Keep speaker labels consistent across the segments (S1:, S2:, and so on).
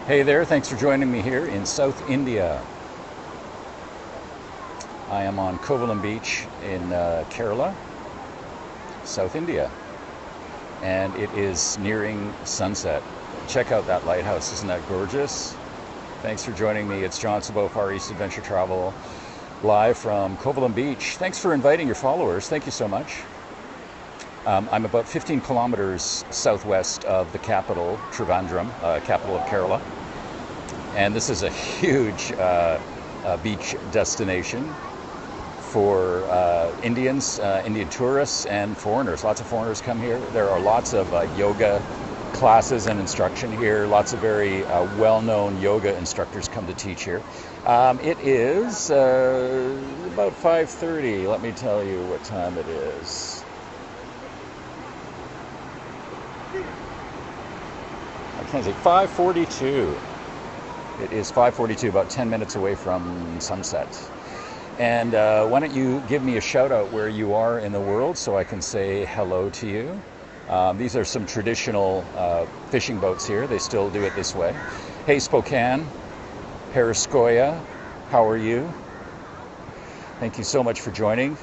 S1: Hey there, thanks for joining me here in South India. I am on Kovalam beach in Kerala, South India, and it is nearing sunset. Check out that lighthouse, isn't that gorgeous? Thanks for joining me. It's John Sabo, FarEastAdvTravl, live from Kovalam beach. Thanks for inviting your followers. Thank you so much. I'm about 15 kilometers southwest of the capital, Trivandrum, capital of Kerala. And this is a huge beach destination for Indians, Indian tourists, and foreigners. Lots of foreigners come here. There are lots of yoga classes and instruction here. Lots of very well-known yoga instructors come to teach here. It is about 5:30. Let me tell you what time it is. I can't say 5:42. It is 5:42, about 10 minutes away from sunset. And why don't you give me a shout out where you are in the world so I can say hello to you. These are some traditional fishing boats here. They still do it this way. Hey Spokane, Periscoia, how are you? Thank you so much for joining.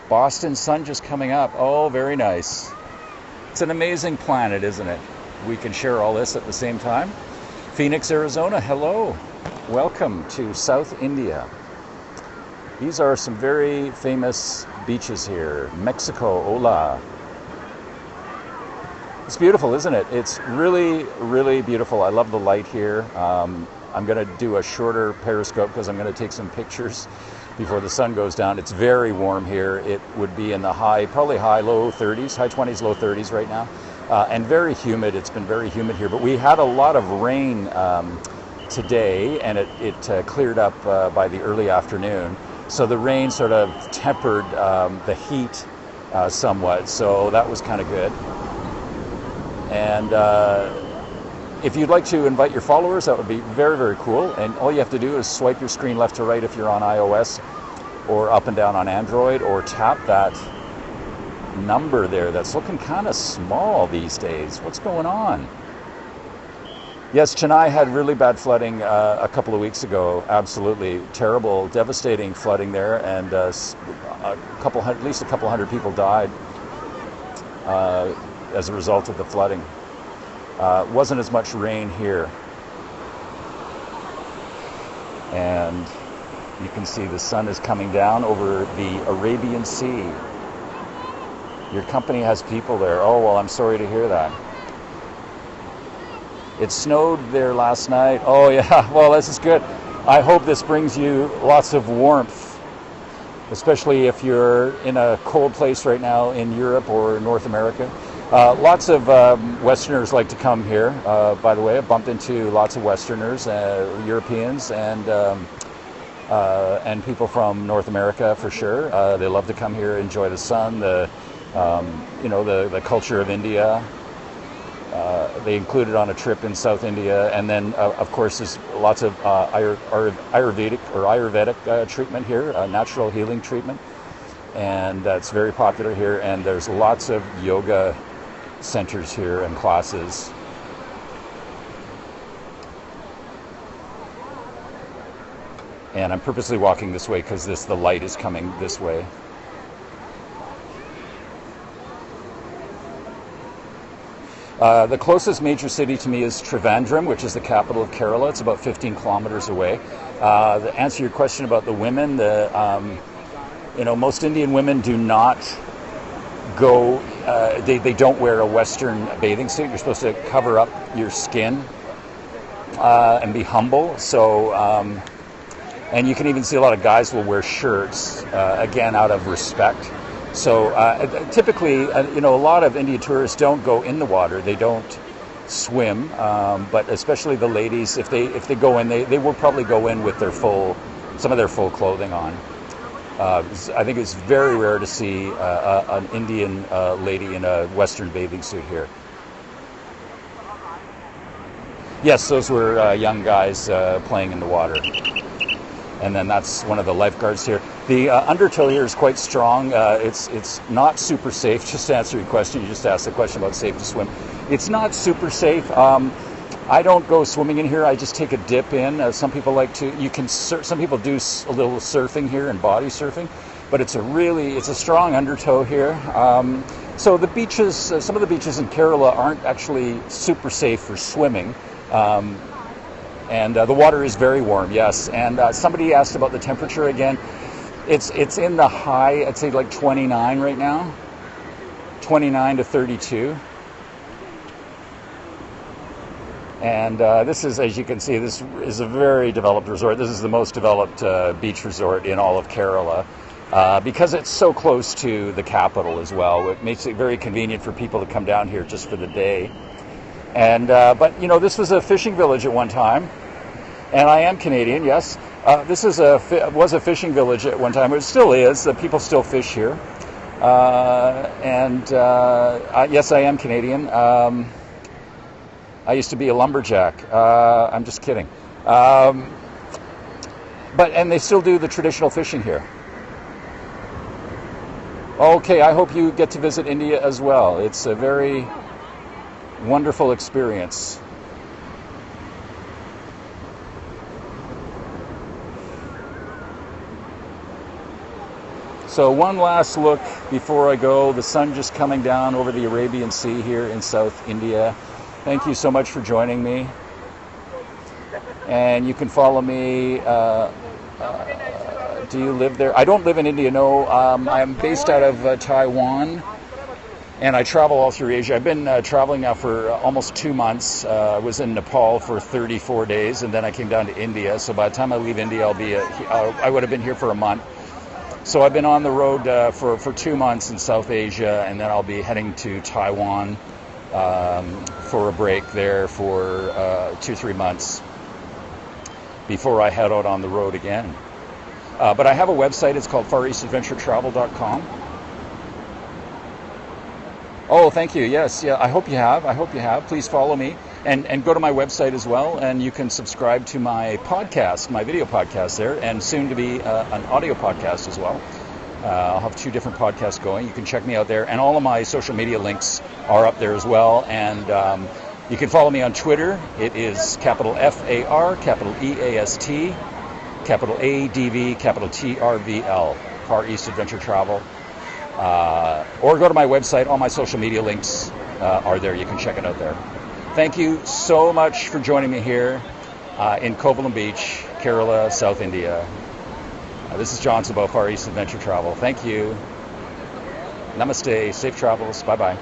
S1: Boston sun just coming up. Oh, very nice. It's an amazing planet, isn't it? We can share all this at the same time. Phoenix, Arizona, hello. Welcome to South India. These are some very famous beaches here. Mexico, hola. It's beautiful, isn't it? It's really, really beautiful. I love the light here. I'm going to do a shorter periscope because I'm going to take some pictures before the sun goes down. It's very warm here. It would be in the probably low 30s, high 20s, low 30s right now. And very humid. It's been very humid here. But we had a lot of rain today, and it cleared up by the early afternoon. So the rain sort of tempered the heat somewhat. So that was kind of good. And if you'd like to invite your followers, that would be very, very cool. And all you have to do is swipe your screen left to right if you're on iOS, or up and down on Android, or tap that number there that's looking kind of small these days. What's going on? Yes, Chennai had really bad flooding a couple of weeks ago. Absolutely terrible, devastating flooding there, and at least a couple hundred people died as a result of the flooding. Wasn't as much rain here, and you can see the sun is coming down over the Arabian Sea. Your company has people there. Oh, well, I'm sorry to hear that. It snowed there last night. Oh, yeah. Well, this is good. I hope this brings you lots of warmth, especially if you're in a cold place right now in Europe or North America. Lots of Westerners like to come here, by the way. I've bumped into lots of Westerners, Europeans, and people from North America for sure. They love to come here, enjoy the sun, the culture of India. They included on a trip in South India, and then of course there's lots of Ayurvedic treatment here, natural healing treatment, and that's very popular here. And there's lots of yoga centers here and classes. And I'm purposely walking this way because the light is coming this way. The closest major city to me is Trivandrum, which is the capital of Kerala. It's about 15 kilometers away. To answer your question about the women, most Indian women do not go. They don't wear a Western bathing suit. You're supposed to cover up your skin and be humble. So, and you can even see a lot of guys will wear shirts again out of respect. So typically, a lot of Indian tourists don't go in the water. They don't swim, but especially the ladies, if they go in, they will probably go in with some of their full clothing on. I think it's very rare to see an Indian lady in a Western bathing suit here. Yes, those were young guys playing in the water. And then that's one of the lifeguards here. The undertow here is quite strong. It's not super safe. Just to answer your question, you just asked the question about safe to swim. It's not super safe. I don't go swimming in here. I just take a dip in. Some people like to. Some people do a little surfing here and body surfing, but it's a strong undertow here. So the beaches, some of the beaches in Kerala aren't actually super safe for swimming, and the water is very warm. Yes, and somebody asked about the temperature again. It's in the high. I'd say like 29 right now, 29 to 32. And this is, as you can see, this is a very developed resort. This is the most developed beach resort in all of Kerala because it's so close to the capital as well. It makes it very convenient for people to come down here just for the day. And but you know, this was a fishing village at one time, and I am Canadian. Yes, this was a fishing village at one time. It still is. People still fish here. Yes, I am Canadian. I used to be a lumberjack. I'm just kidding. And they still do the traditional fishing here. Okay, I hope you get to visit India as well. It's a very wonderful experience. So one last look before I go. The sun just coming down over the Arabian Sea here in South India. Thank you so much for joining me. And you can follow me. Do you live there? I don't live in India, no. I'm based out of Taiwan, and I travel all through Asia. I've been traveling now for almost 2 months. I was in Nepal for 34 days, and then I came down to India. So by the time I leave India, I would have been here for a month. So I've been on the road for 2 months in South Asia, and then I'll be heading to Taiwan for a break there for 2-3 months before I head out on the road again. But I have a website. It's called FarEastAdvTravl.com. Oh, thank you. Yes, yeah. I hope you have. Please follow me and go to my website as well. And you can subscribe to my podcast, my video podcast there, and soon to be an audio podcast as well. I'll have 2 different podcasts going. You can check me out there, and all of my social media links are up there as well. And you can follow me on Twitter. It is capital FAR, capital EAST, capital ADV, capital TRVL, Far East Adventure Travel. Or go to my website. All my social media links are there. You can check it out there. Thank you so much for joining me here in Kovalam Beach, Kerala, South India. This is John about Far East Adventure Travel. Thank you. Namaste. Safe travels. Bye-bye.